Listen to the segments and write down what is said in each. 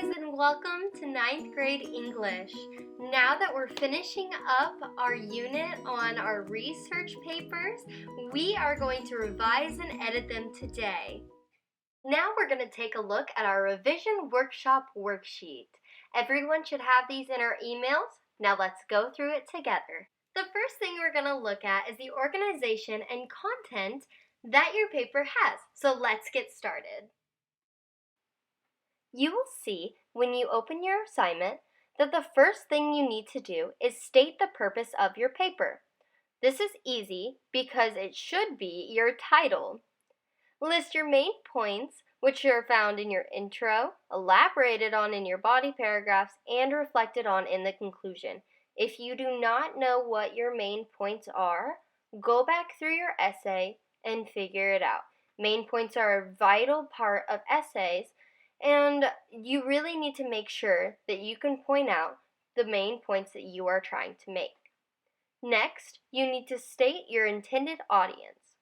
and welcome to 9th grade English. Now that we're finishing up our unit on our research papers, we are going to revise and edit them today. Now we're going to take a look at our revision workshop worksheet. Everyone should have these in our emails. Now let's go through it together. The first thing we're going to look at is the organization and content that your paper has. So let's get started. You will see when you open your assignment that the first thing you need to do is state the purpose of your paper. This is easy because it should be your title. List your main points, which are found in your intro, elaborated on in your body paragraphs, and reflected on in the conclusion. If you do not know what your main points are, go back through your essay and figure it out. Main points are a vital part of essays, and you really need to make sure that you can point out the main points that you are trying to make. Next, you need to state your intended audience.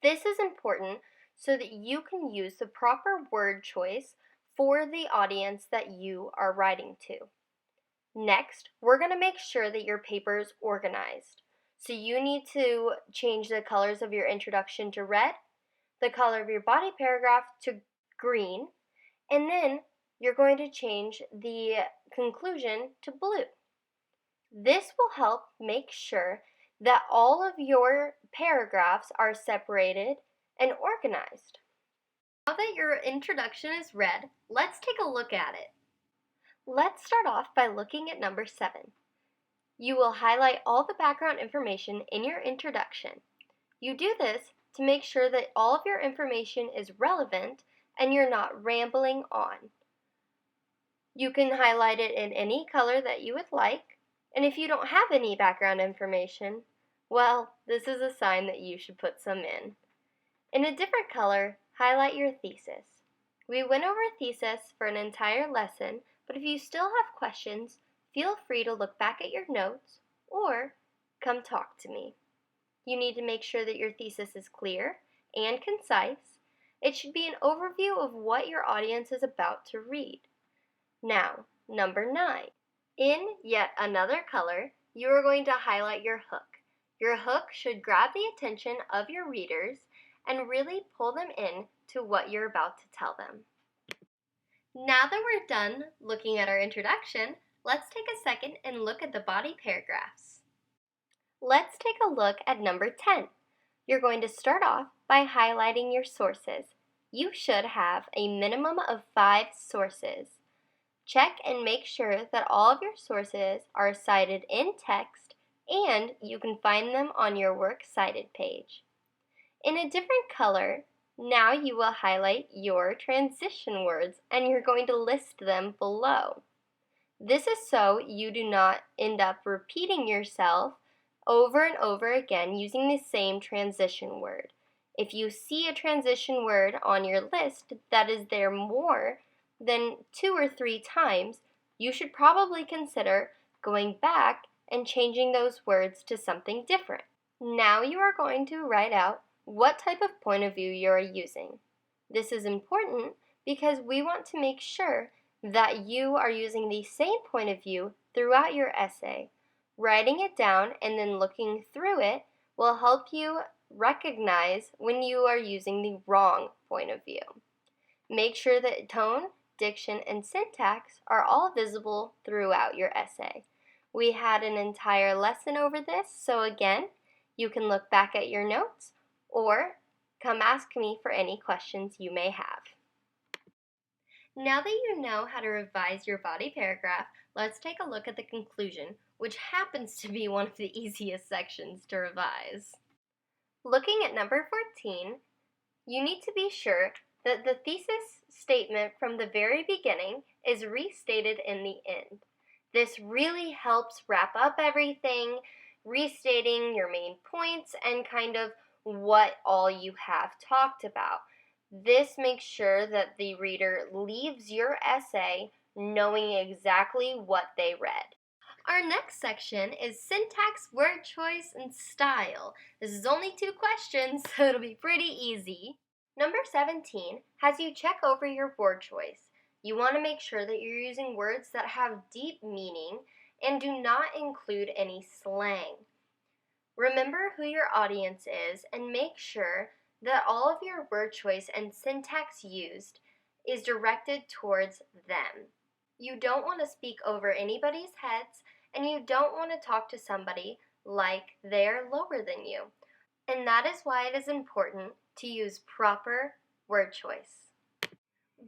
This is important so that you can use the proper word choice for the audience that you are writing to. Next, we're going to make sure that your paper is organized. So you need to change the colors of your introduction to red, the color of your body paragraph to green, and then you're going to change the conclusion to blue. This will help make sure that all of your paragraphs are separated and organized. Now that your introduction is read, let's take a look at it. Let's start off by looking at number 7. You will highlight all the background information in your introduction. You do this to make sure that all of your information is relevant and you're not rambling on. You can highlight it in any color that you would like, and if you don't have any background information, well, this is a sign that you should put some in. In a different color, highlight your thesis. We went over thesis for an entire lesson, but if you still have questions, feel free to look back at your notes or come talk to me. You need to make sure that your thesis is clear and concise. It should be an overview of what your audience is about to read. Now, number 9. In yet another color, you are going to highlight your hook. Your hook should grab the attention of your readers and really pull them in to what you're about to tell them. Now that we're done looking at our introduction, let's take a second and look at the body paragraphs. Let's take a look at number 10. You're going to start off by highlighting your sources. You should have a minimum of 5 sources. Check and make sure that all of your sources are cited in text and you can find them on your Works Cited page. In a different color, now you will highlight your transition words and you're going to list them below. This is so you do not end up repeating yourself over and over again using the same transition word. If you see a transition word on your list that is there more than 2 or 3 times, you should probably consider going back and changing those words to something different. Now you are going to write out what type of point of view you are using. This is important because we want to make sure that you are using the same point of view throughout your essay. Writing it down and then looking through it will help you recognize when you are using the wrong point of view. Make sure that tone, diction, and syntax are all visible throughout your essay. We had an entire lesson over this, so again, you can look back at your notes or come ask me for any questions you may have. Now that you know how to revise your body paragraph, let's take a look at the conclusion, which happens to be one of the easiest sections to revise. Looking at number 14, you need to be sure that the thesis statement from the very beginning is restated in the end. This really helps wrap up everything, restating your main points and kind of what all you have talked about. This makes sure that the reader leaves your essay knowing exactly what they read. Our next section is syntax, word choice, and style. This is only 2 questions, so it'll be pretty easy. Number 17 has you check over your word choice. You want to make sure that you're using words that have deep meaning and do not include any slang. Remember who your audience is and make sure that all of your word choice and syntax used is directed towards them. You don't want to speak over anybody's heads, and you don't want to talk to somebody like they're lower than you. And that is why it is important to use proper word choice.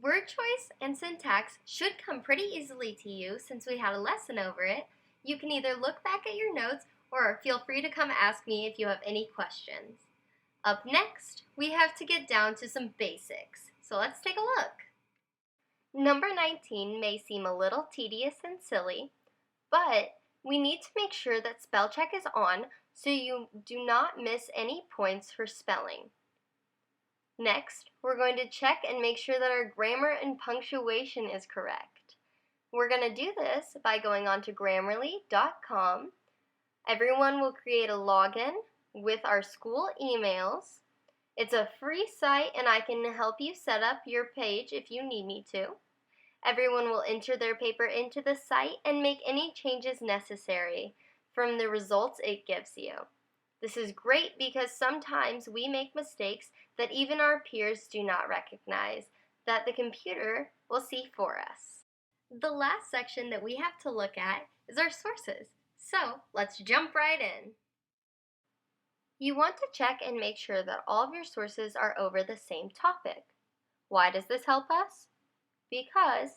Word choice and syntax should come pretty easily to you since we had a lesson over it. You can either look back at your notes or feel free to come ask me if you have any questions. Up next, we have to get down to some basics, so let's take a look. Number 19 may seem a little tedious and silly, but we need to make sure that spell check is on so you do not miss any points for spelling. Next, we're going to check and make sure that our grammar and punctuation is correct. We're going to do this by going on to Grammarly.com. Everyone will create a login with our school emails. It's a free site and I can help you set up your page if you need me to. Everyone will enter their paper into the site and make any changes necessary from the results it gives you. This is great because sometimes we make mistakes that even our peers do not recognize, that the computer will see for us. The last section that we have to look at is our sources. So let's jump right in. You want to check and make sure that all of your sources are over the same topic. Why does this help us? Because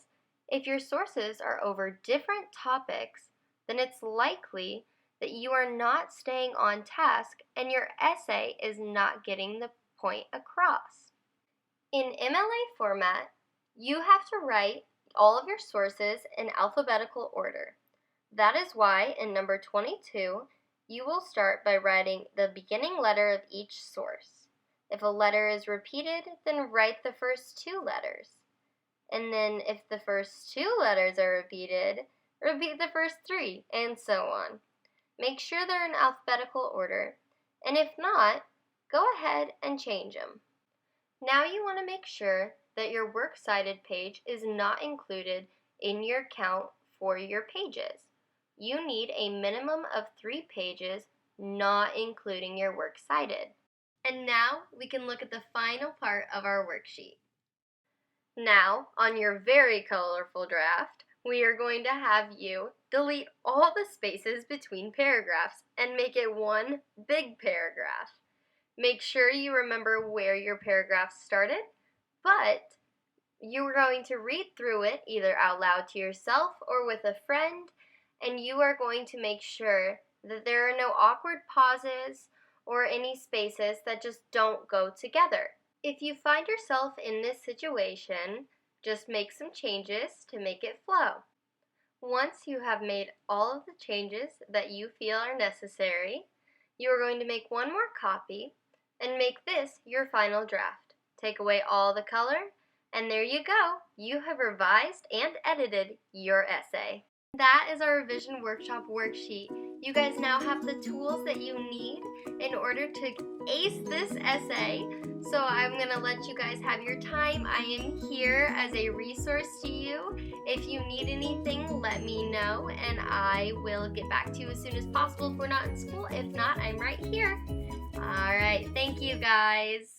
if your sources are over different topics, then it's likely that you are not staying on task and your essay is not getting the point across. In MLA format, you have to write all of your sources in alphabetical order. That is why in number 22, you will start by writing the beginning letter of each source. If a letter is repeated, then write the first two letters. And then if the first two letters are repeated, repeat the first three, and so on. Make sure they're in alphabetical order, and if not, go ahead and change them. Now you want to make sure that your works cited page is not included in your count for your pages. You need a minimum of 3 pages, not including your works cited. And now we can look at the final part of our worksheet. Now, on your very colorful draft, we are going to have you delete all the spaces between paragraphs and make it one big paragraph. Make sure you remember where your paragraph started, but you are going to read through it either out loud to yourself or with a friend, and you are going to make sure that there are no awkward pauses or any spaces that just don't go together. If you find yourself in this situation, just make some changes to make it flow. Once you have made all of the changes that you feel are necessary, you are going to make one more copy and make this your final draft. Take away all the color, and there you go. You have revised and edited your essay. That is our revision workshop worksheet. You guys now have the tools that you need in order to ace this essay. So I'm going to let you guys have your time. I am here as a resource to you. If you need anything, let me know and I will get back to you as soon as possible if we're not in school. If not, I'm right here. All right, thank you guys.